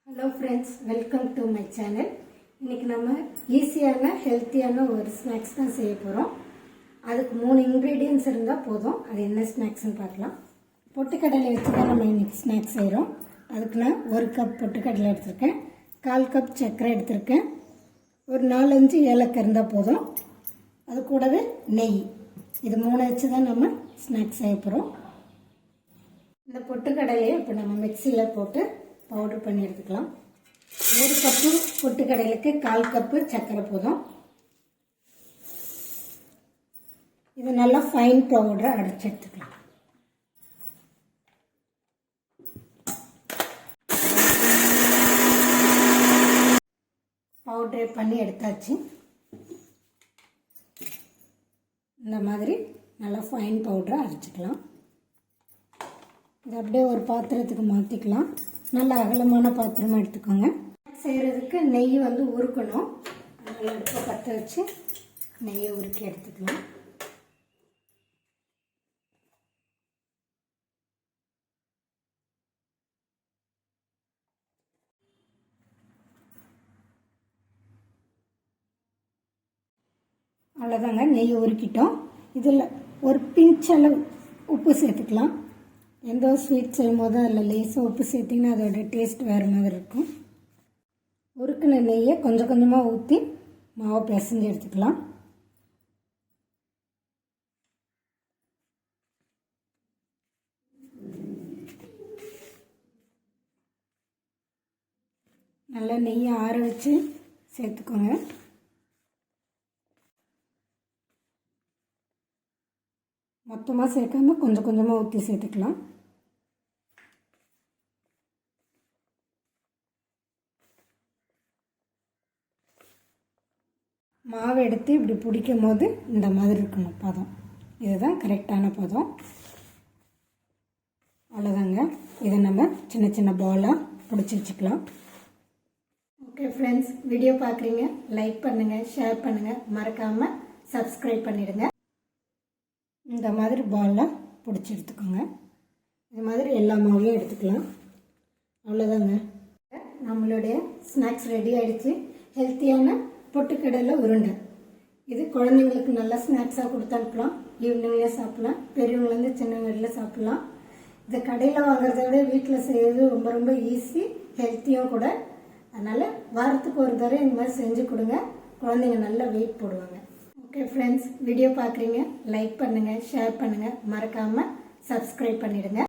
Hello friends, welcome to my channel. இன்னைக்கு நம்ம ஈஸியான ஹெல்த்தியான ஒரு ஸ்நாக்ஸ் தான் செய்ய போறோம். அதுக்கு 3 ingredients இருந்தா போதும். அது என்ன ஸ்நாக்ஸ்னு பார்க்கலாம். பொட்டுக்கடலை வச்சு தான் நம்ம இன்னைக்கு ஸ்நாக்ஸ் செய்றோம். அதுக்கு நான் 1 கப் பொட்டுக்கடலை எடுத்துர்க்கேன். 1/4 கப் சர்க்கரை எடுத்துர்க்கேன். ஒரு 4-5 ஏலக்காய் இருந்தா போதும். அது கூடவே நெய். இது 3 வச்சு தான் நம்ம ஸ்நாக்ஸ் செய்ய போறோம். இந்த பொட்டுக்கடலையை இப்போ நம்ம மிக்ஸியில் போட்டு பவுடர் பண்ணி எடுத்துக்கலாம். 1 கப்பு பொட்டுக்கடலைக்கு 1/4 கப்பு சர்க்கரை போதும். இது நல்லா ஃபைன் பவுடரை அரைச்சி எடுத்துக்கலாம். பவுடரை பண்ணி எடுத்தாச்சு. இந்த மாதிரி நல்லா ஃபைன் பவுடரை அரைச்சிக்கலாம். இது அப்படியே ஒரு பாத்திரத்துக்கு மாற்றிக்கலாம். நல்ல அகலமான பாத்திரமாக எடுத்துக்கோங்க. செய்கிறதுக்கு நெய் வந்து உருக்கணும். அதனால் அடுப்பை பற்ற வச்சு நெய்யை உருக்கி எடுத்துக்கலாம். அவ்வளோதாங்க, நெய் உருக்கிட்டோம். இதில் ஒரு பிஞ்ச் அளவு உப்பு சேர்த்துக்கலாம். எந்த ஸ்வீட் செய்யும் போது அதில் லேசாக உப்பு சேர்த்திங்கன்னா அதோட டேஸ்ட் வேறு மாதிரி இருக்கும். உருக்கின நெய்யை கொஞ்சம் கொஞ்சமாக ஊற்றி மாவை பிசைஞ்சு எடுத்துக்கலாம். நல்லா நெய்யை ஆற வச்சு சேர்த்துக்கோங்க. மொத்தமாக சேர்க்காம கொஞ்சம் கொஞ்சமாக ஊற்றி சேர்த்துக்கலாம். மாவு எடுத்து இப்படி பிடிக்கும் போது இந்த மாதிரி இருக்கணும் பதம். இதுதான் கரெக்டான பதம். அவ்வளோதாங்க. இதை நம்ம சின்ன சின்ன பாலாக பிடிச்சி வச்சுக்கலாம். ஓகே ஃப்ரெண்ட்ஸ், வீடியோ பார்க்குறீங்க, லைக் பண்ணுங்கள், ஷேர் பண்ணுங்கள், மறக்காமல் சப்ஸ்கிரைப் பண்ணிவிடுங்க. இந்த மாதிரி பாலாக பிடிச்சி எடுத்துக்கோங்க. இது மாதிரி எல்லா மாவையும் எடுத்துக்கலாம். அவ்வளோதாங்க, நம்மளுடைய ஸ்நாக்ஸ் ரெடி ஆகிடுச்சு. ஹெல்த்தியான பொட்டுக்கடலை உருண்டை. இது குழந்தைங்களுக்கு நல்லா ஸ்நாக்ஸாக கொடுத்து அனுப்பலாம். ஈவினிங்லேயே சாப்பிட்லாம். பெரியவங்கலேருந்து சின்னவங்களில் சாப்பிட்லாம். இதை கடையில் வாங்குறத விட வீட்டில் செய்கிறது ரொம்ப ரொம்ப ஈஸி, ஹெல்த்தியும் கூட. அதனால் வாரத்துக்கு ஒரு தடவை இந்த மாதிரி செஞ்சு கொடுங்க. குழந்தைங்க நல்லா வெயிட் போடுவாங்க. ஓகே ஃப்ரெண்ட்ஸ், வீடியோ பார்க்குறீங்க, லைக் பண்ணுங்கள், ஷேர் பண்ணுங்கள், மறக்காமல் சப்ஸ்கிரைப் பண்ணிவிடுங்க.